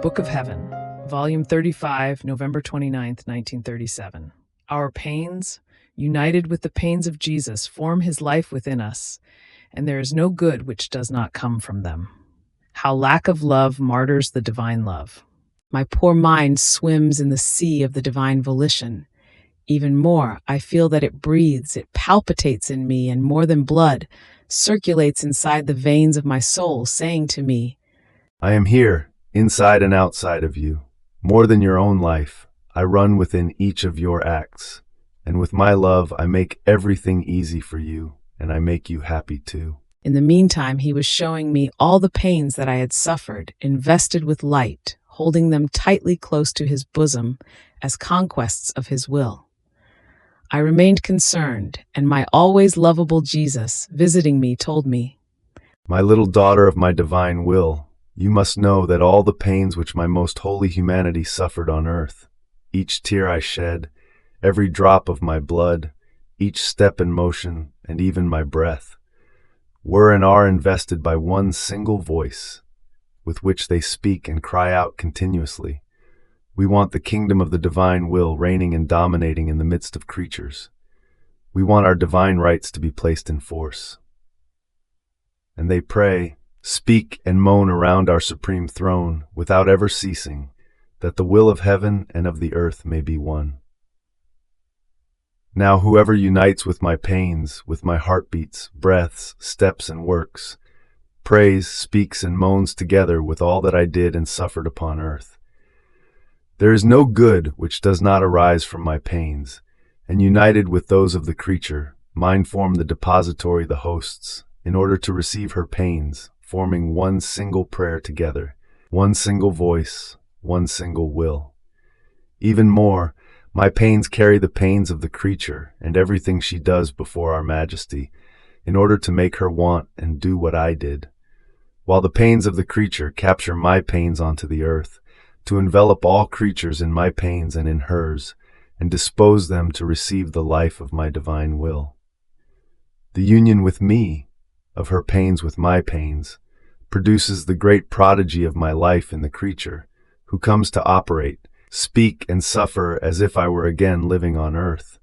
Book of Heaven, Volume 35, November 29th, 1937. Our pains, united with the pains of Jesus, form his life within us, and there is no good which does not come from them. How lack of love martyrs the divine love. My poor mind swims in the sea of the divine volition. Even more, I feel that it breathes, it palpitates in me, and more than blood, circulates inside the veins of my soul, saying to me, I am here, inside and outside of you. More than your own life, I run within each of your acts. And with my love, I make everything easy for you, and I make you happy too. In the meantime, he was showing me all the pains that I had suffered, invested with light, holding them tightly close to his bosom as conquests of his will. I remained concerned, and my always lovable Jesus, visiting me, told me, My little daughter of my divine will, you must know that all the pains which my most holy humanity suffered on earth, each tear I shed, every drop of my blood, each step and motion, and even my breath, were and are invested by one single voice, with which they speak and cry out continuously. We want the kingdom of the divine will reigning and dominating in the midst of creatures. We want our divine rights to be placed in force. And they pray, speak, and moan around our supreme throne without ever ceasing, that the will of heaven and of the earth may be one. Now whoever unites with my pains, with my heartbeats, breaths, steps, and works, prays, speaks, and moans together with all that I did and suffered upon earth. There is no good which does not arise from my pains, and united with those of the creature, mine form the depository, the hosts, in order to receive her pains, forming one single prayer together, one single voice, one single will. Even more, my pains carry the pains of the creature and everything she does before our Majesty, in order to make her want and do what I did, while the pains of the creature capture my pains onto the earth, to envelop all creatures in my pains and in hers, and dispose them to receive the life of my divine will. The union with me, of her pains with my pains, produces the great prodigy of my life in the creature, who comes to operate, speak, and suffer as if I were again living on earth,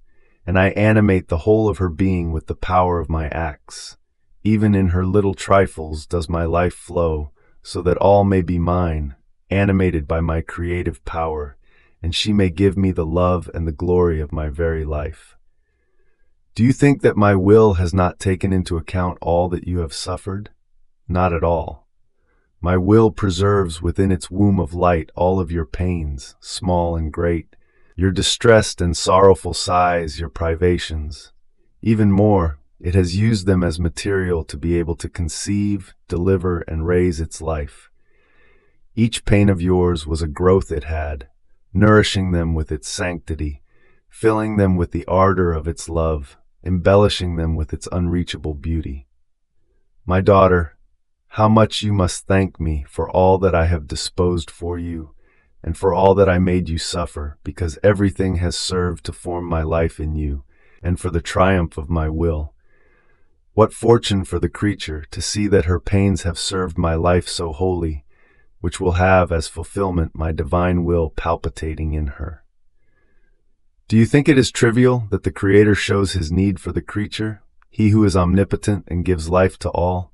and I animate the whole of her being with the power of my acts. Even in her little trifles does my life flow, so that all may be mine, animated by my creative power, and she may give me the love and the glory of my very life. Do you think that my will has not taken into account all that you have suffered? Not at all. My will preserves within its womb of light all of your pains, small and great, your distressed and sorrowful sighs, your privations. Even more, it has used them as material to be able to conceive, deliver, and raise its life. Each pain of yours was a growth it had, nourishing them with its sanctity, filling them with the ardor of its love, embellishing them with its unreachable beauty. My daughter, how much you must thank me for all that I have disposed for you, and for all that I made you suffer, because everything has served to form my life in you, and for the triumph of my will. What fortune for the creature to see that her pains have served my life so wholly, which will have as fulfillment my divine will palpitating in her. Do you think it is trivial that the Creator shows his need for the creature, he who is omnipotent and gives life to all?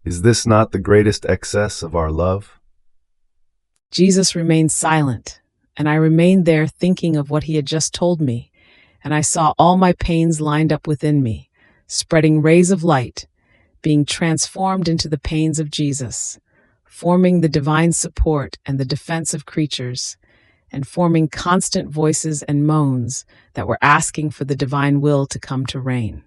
Is this not the greatest excess of our love? Jesus remained silent, and I remained there thinking of what he had just told me, and I saw all my pains lined up within me, spreading rays of light, being transformed into the pains of Jesus, forming the divine support and the defense of creatures, and forming constant voices and moans that were asking for the divine will to come to reign.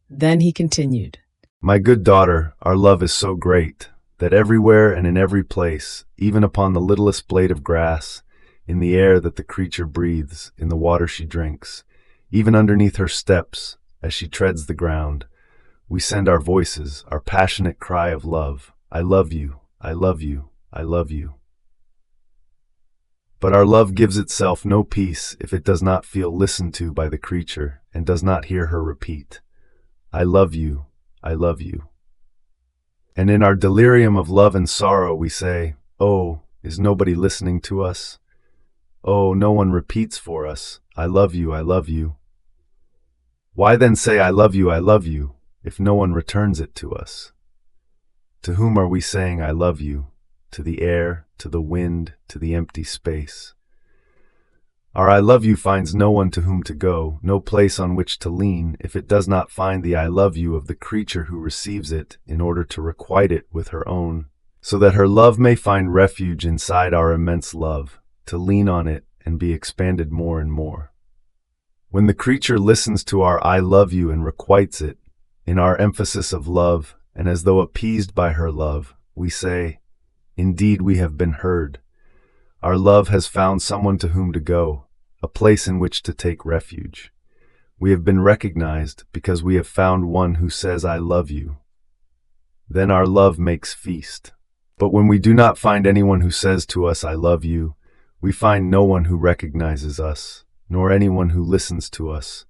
Then he continued, My good daughter, our love is so great that everywhere and in every place, even upon the littlest blade of grass, in the air that the creature breathes, in the water she drinks, even underneath her steps as she treads the ground, we send our voices, our passionate cry of love. I love you, I love you, I love you. But our love gives itself no peace if it does not feel listened to by the creature and does not hear her repeat, I love you, I love you. And in our delirium of love and sorrow we say, Oh, Is nobody listening to us? Oh, no one repeats for us, I love you, I love you. Why then say I love you, if no one returns it to us? To whom are we saying I love you? To the air, to the wind, to the empty space. Our I love you finds no one to whom to go, no place on which to lean, if it does not find the I love you of the creature who receives it in order to requite it with her own, so that her love may find refuge inside our immense love, to lean on it and be expanded more and more. When the creature listens to our I love you and requites it, in our emphasis of love, and as though appeased by her love, we say, indeed we have been heard. Our love has found someone to whom to go, a place in which to take refuge. We have been recognized because we have found one who says I love you. Then our love makes feast. But when we do not find anyone who says to us I love you, we find no one who recognizes us, nor anyone who listens to us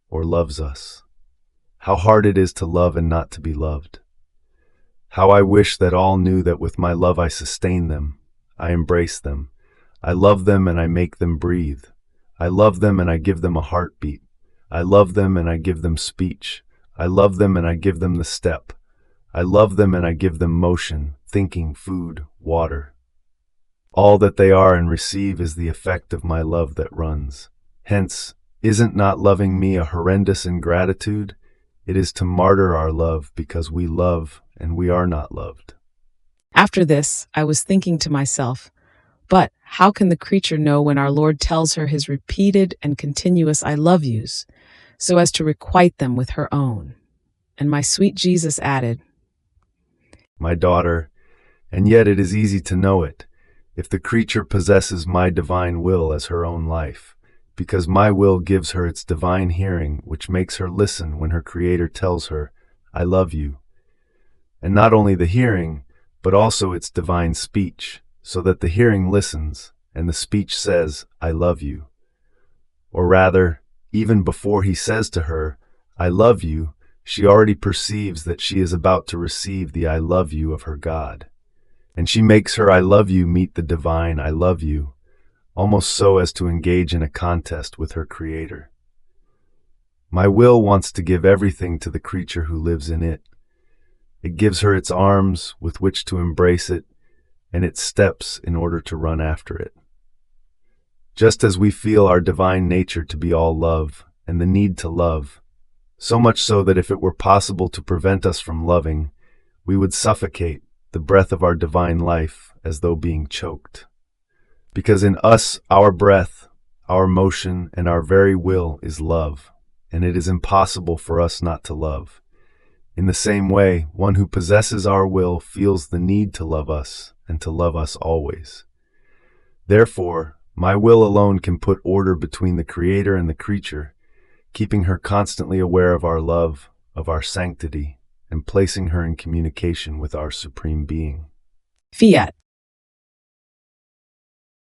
or loves us. How hard it is to love and not to be loved. How I wish that all knew that with my love I sustain them, I embrace them, I love them and I make them breathe. I love them and I give them a heartbeat. I love them and I give them speech. I love them and I give them the step. I love them and I give them motion, thinking, food, water. All that they are and receive is the effect of my love that runs. Hence, isn't not loving me a horrendous ingratitude? It is to martyr our love because we love and we are not loved. After this, I was thinking to myself, but how can the creature know when our Lord tells her his repeated and continuous I love yous, so as to requite them with her own? And my sweet Jesus added, My daughter, and yet it is easy to know it, if the creature possesses my divine will as her own life, because my will gives her its divine hearing, which makes her listen when her Creator tells her, I love you. And not only the hearing, but also its divine speech, so that the hearing listens, and the speech says, I love you. Or rather, even before he says to her, I love you, she already perceives that she is about to receive the I love you of her God. And she makes her I love you meet the divine I love you, almost so as to engage in a contest with her Creator. My will wants to give everything to the creature who lives in it. It gives her its arms with which to embrace it, and its steps in order to run after it. Just as we feel our divine nature to be all love and the need to love, so much so that if it were possible to prevent us from loving, we would suffocate the breath of our divine life as though being choked. Because in us, our breath, our motion, and our very will is love, and it is impossible for us not to love. In the same way, one who possesses our will feels the need to love us and to love us always. Therefore, my will alone can put order between the Creator and the creature, keeping her constantly aware of our love, of our sanctity, and placing her in communication with our Supreme Being. Fiat.